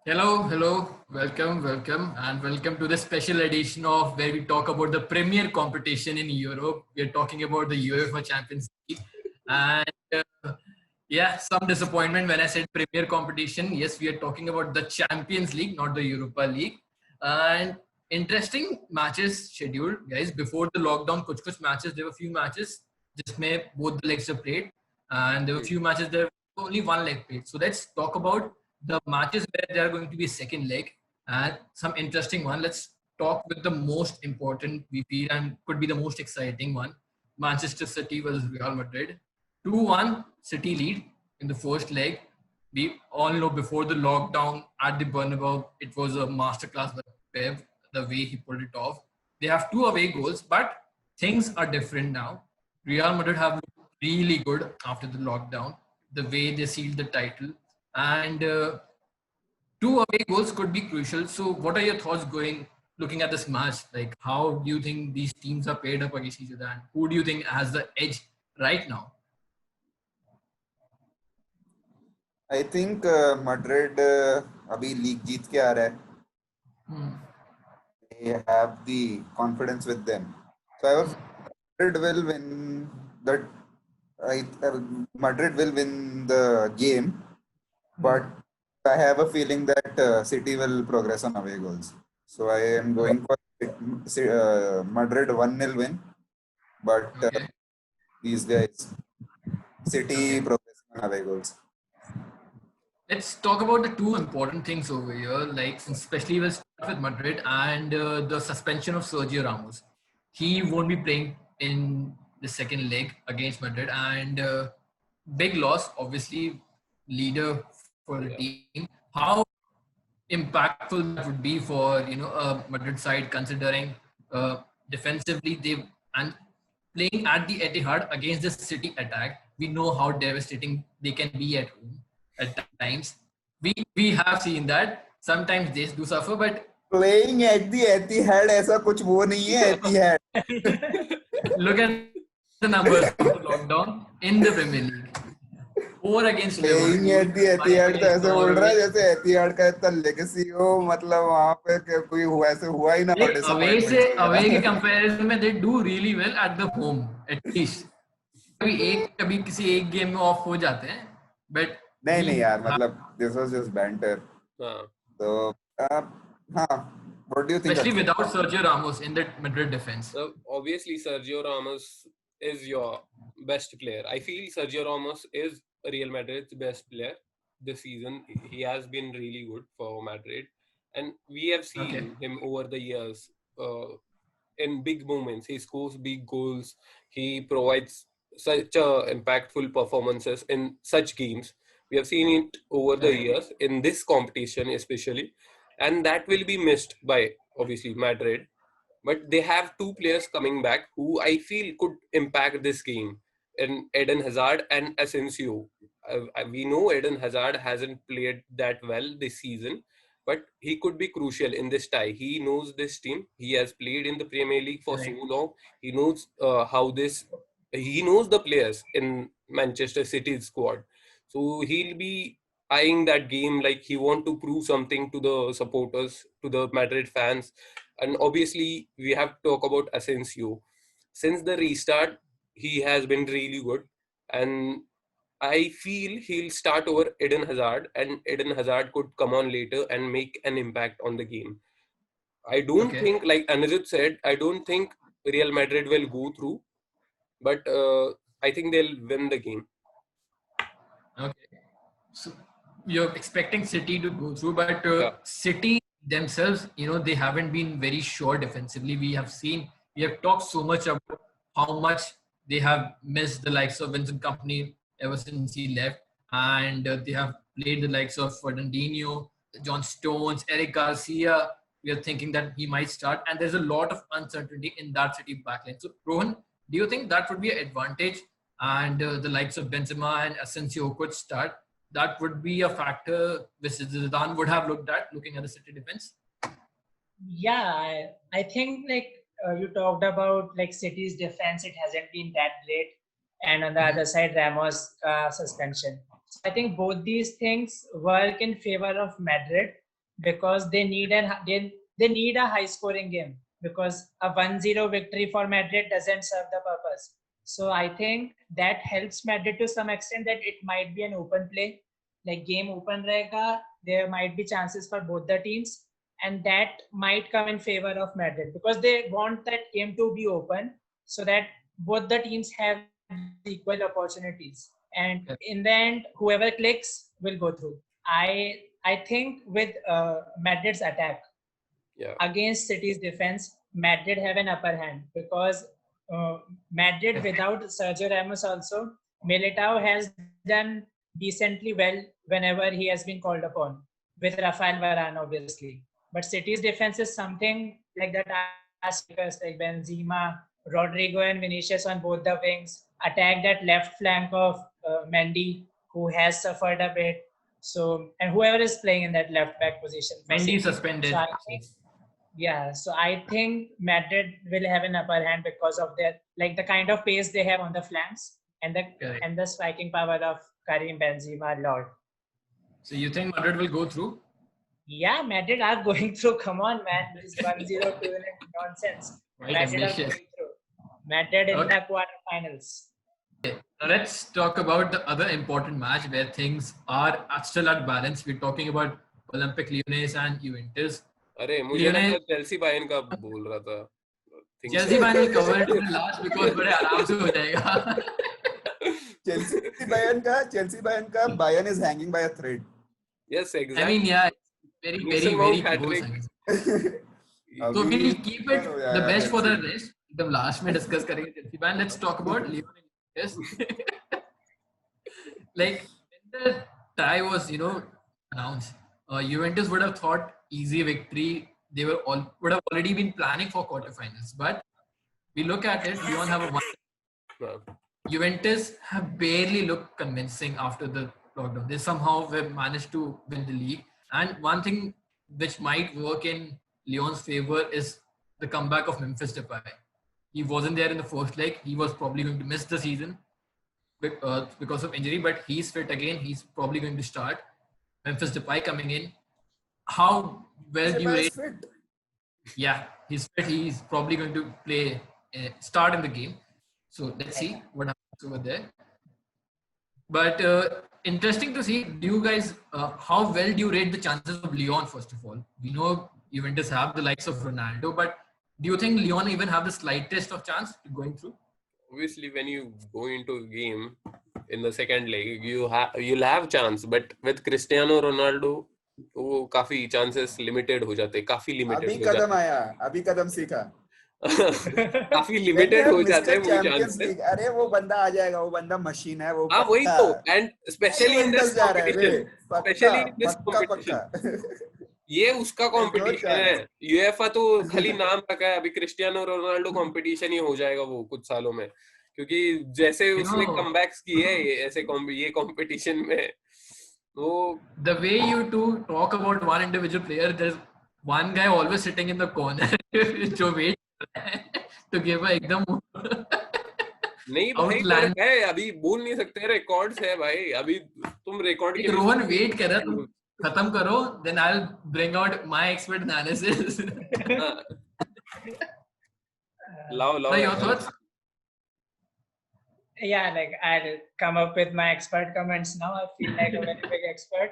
And welcome to the special edition of where we talk about the premier competition in Europe. We are talking about the UEFA Champions League, and some disappointment when I said premier competition. Yes, we are talking about the Champions League, not the Europa League, and interesting matches scheduled, guys. Before the lockdown, kuch matches. There were few matches, जिसमें both the legs were played, and there were few matches there only one leg played. So let's talk about the matches where there are going to be a second leg and some interesting one. Let's talk with the most important we feel and could be the most exciting one. Manchester City versus Real Madrid. 2-1 City lead in the first leg. We all know before the lockdown at the Bernabeu, it was a masterclass by Pep, the way he pulled it off. They have two away goals, but things are different now. Real Madrid have looked really good after the lockdown, the way they sealed the title, and two away goals could be crucial. So, what are your thoughts going looking at this match? Like, how do you think these teams are paired up against each other, and who do you think has the edge right now? I think Madrid अभी league जीत के आ रहा है. They have the confidence with them. So I was Madrid will win that. Madrid will win the game, but I have a feeling that City will progress on away goals. So I am going for Madrid 1-0 win, but Okay. these guys City Okay. progressing on away goals. Let's talk about the two important things over here, like especially we'll start with Madrid and the suspension of Sergio Ramos. He won't be playing in the second leg against Madrid, and big loss, obviously, leader for the team. How impactful that would be for a Madrid side, considering defensively they and playing at the Etihad against the City attack. We know how devastating they can be at home at times. We have seen that. Sometimes they do suffer, but Playing at the Etihad ऐसा कुछ वो नहीं है Etihad. look at the numbers after lockdown in the Premier League. 4 against Playing Liverpool, at the 5 Etihad तो against ऐसे बोल रहा है Norway. जैसे Etihad का इतना लेगेसी हो, मतलब वहां पे कोई हुआ ऐसे हुआ ही ना हो डिसअपॉइंटमेंट्स अवे के वगैरह. कंपैरिजन में they do really well at the home at least. कभी किसी एक गेम में ऑफ हो जाते हैं, बट नहीं वी नहीं यार, मतलब this was just banter. हाँ. तो हाँ, what do you think, especially Akshay? without Sergio Ramos in that Madrid defense. So obviously, Sergio Ramos is your best player. I feel Sergio Ramos is Real Madrid's best player this season. He has been really good for Madrid, and we have Okay. seen him over the years in big moments. He scores big goals. He provides such impactful performances in such games. We have seen it over the Correct. years in this competition, especially, and that will be missed by obviously Madrid, but they have two players coming back who I feel could impact this game in Eden Hazard and Asensio. We know Eden Hazard hasn't played that well this season, but he could be crucial in this tie. He knows this team. He has played in the Premier League for so Correct. long. He knows how this. He knows the players in Manchester City's squad, so he'll be eyeing that game like he want to prove something to the supporters, to the Madrid fans. And obviously, we have to talk about Asensio. Since the restart, he has been really good. And I feel he'll start over Eden Hazard, and Eden Hazard could come on later and make an impact on the game. I don't Okay. think, like Anirudh said, I don't think Real Madrid will go through, but I think they'll win the game. Okay. So you're expecting City to go through, but Yeah. City themselves, they haven't been very sure defensively. We have talked so much about how much they have missed the likes of Vincent Company ever since he left, and they have played the likes of Fernandinho, John Stones, Eric Garcia. We are thinking that he might start, and there's a lot of uncertainty in that City backline. So, Rohan, do you think that would be an advantage? And the likes of Benzema and Asensio could start. That would be a factor which Zidane would have looked at, looking at the City defense. Yeah, I think like you talked about like City's defense, it hasn't been that great, and on the other side, Ramos suspension. So I think both these things work in favor of Madrid. because they need a high scoring game, because a 1-0 victory for Madrid doesn't serve the purpose. So I think that helps Madrid to some extent, that it might be an open play, like game open रहेगा, there might be chances for both the teams, and that might come in favor of Madrid because they want that game to be open so that both the teams have equal opportunities, and in the end whoever clicks will go through. I think with Madrid's attack against City's defense, Madrid have an upper hand because Madrid without Sergio Ramos also, Militao has done decently well whenever he has been called upon, with Rafael Varane obviously. But City's defense is something like that. Our strikers like Benzema, Rodrigo and Vinicius on both the wings attack that left flank of Mendy, who has suffered a bit. So, and whoever is playing in that left back position. Mendy suspended. So I think, so I think Madrid will have an upper hand because of their, like, the kind of pace they have on the flanks and the striking power of Karim Benzema, Lord. So you think Madrid will go through? Yeah, Madrid are going through. Come on, man. This 1-0 nonsense. Madrid are going through. Madrid in the quarterfinals. Okay. Now let's talk about the other important match where things are still at balance. We're talking about Olympic Lyonnais and Juventus. अरे मुझे लगा Chelsea Bayern का बोल रहा था. Chelsea Bayern will cover it in the last because बड़े आराम से हो जाएगा. Chelsea Bayern ka Bayern is hanging by a thread. Yes, exactly. I mean, yeah, very close. So we'll keep it the best for the rest. The last में discuss करेंगे Chelsea Bayern. Let's talk about Lyon and Juventus. Like when the tie was, announced, Juventus would have thought easy victory. They would have already been planning for quarterfinals. But we look at it, Lyon have a one. Juventus have barely looked convincing after the lockdown. They somehow have managed to win the league. And one thing which might work in Lyon's favor is the comeback of Memphis Depay. He wasn't there in the first leg. He was probably going to miss the season because of injury, but he's fit again. He's probably going to start. Memphis Depay coming in. How well do you rate? Fit. Yeah, he's fit. He's probably going to play, start in the game. So let's see what happens over there. But interesting to see. Do you guys, how well do you rate the chances of Lyon, first of all? We know Juventus have the likes of Ronaldo, but do you think Lyon even have the slightest of chance to going through? Obviously, when you go into a game in the second leg, you'll have chance. But with Cristiano Ronaldo, वो काफी chances limited हो जाते, काफी limited अभी हो जाते. कदम आया, अभी कदम सीखा. काफी limited हो जाते हैं वो chances. अरे वो बंदा आ जाएगा, वो बंदा मशीन है, वो. हाँ वही तो. And especially in this competition. ये उसका कंपटीशन है. यूएफए तो खाली नाम रखा है. अभी क्रिस्टियानो रोनाल्डो कंपटीशन ही हो जाएगा वो कुछ सालों में, क्योंकि जैसे उसने कमबैक्स किए ऐसे ये कंपटीशन में. तो the way you two talk about one individual player, there's one guy always sitting in the corner जो wait to give a एकदम नहीं भाई पर है. अभी बोल नहीं सकते. रिकॉर्ड्स है भाई. अभी तुम रिकॉर्ड के रोहन वेट कर रहा है. खत्म करो, then I'll bring out my expert analysis. लाओ Your thoughts? Yeah, like I'll come up with my expert comments now. I feel like a very big expert.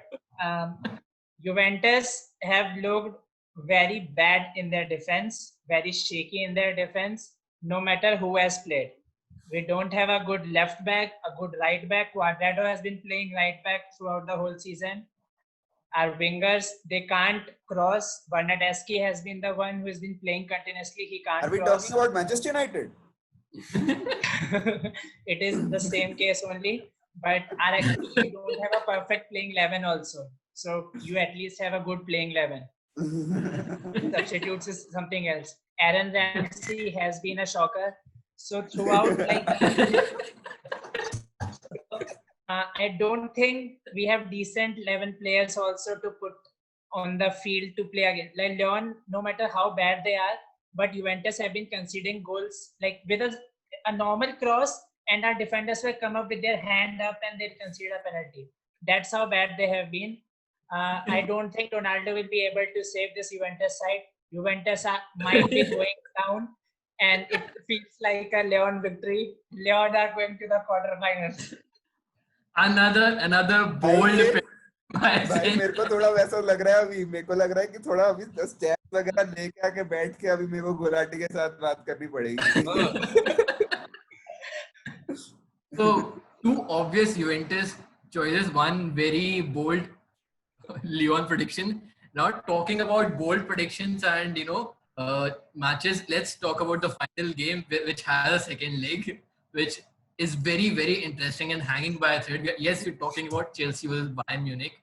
Juventus have looked very bad in their defense, very shaky in their defense, no matter who has played. We don't have a good left back, a good right back. Cuadrado has been playing right back throughout the whole season. Our wingers, they can't cross. Bernardeschi has been the one who has been playing continuously. He can't cross. Are we talking about Manchester United? It is the same case only. But we don't have a perfect playing 11 also. So you at least have a good playing 11. Substitutes is something else. Aaron Ramsey has been a shocker. So throughout, I don't think we have decent 11 players also to put on the field to play again. Like Lyon, no matter how bad they are, but Juventus have been conceding goals like with a normal cross, and our defenders will come up with their hand up and they'll concede a penalty. That's how bad they have been. I don't think Ronaldo will be able to save this Juventus side. Juventus might be going down, and it feels like a Lyon victory. Lyon are going to the quarterfinals. Another भाई bold ये pick. I भाई think. मेरे को थोड़ा वैसा लग रहा है अभी मेरे को लग रहा है कि थोड़ा अभी स्टैंड वगैरह लेके आके बैठ के अभी मेरे को गुलाटी के साथ बात करनी पड़ेगी So two obvious Juventus choices, one very bold Lyon prediction. Now talking about bold predictions and matches, let's talk about the final game which has a second leg, which is very very interesting and hanging by a thread. Yes, we're talking about Chelsea versus Bayern Munich,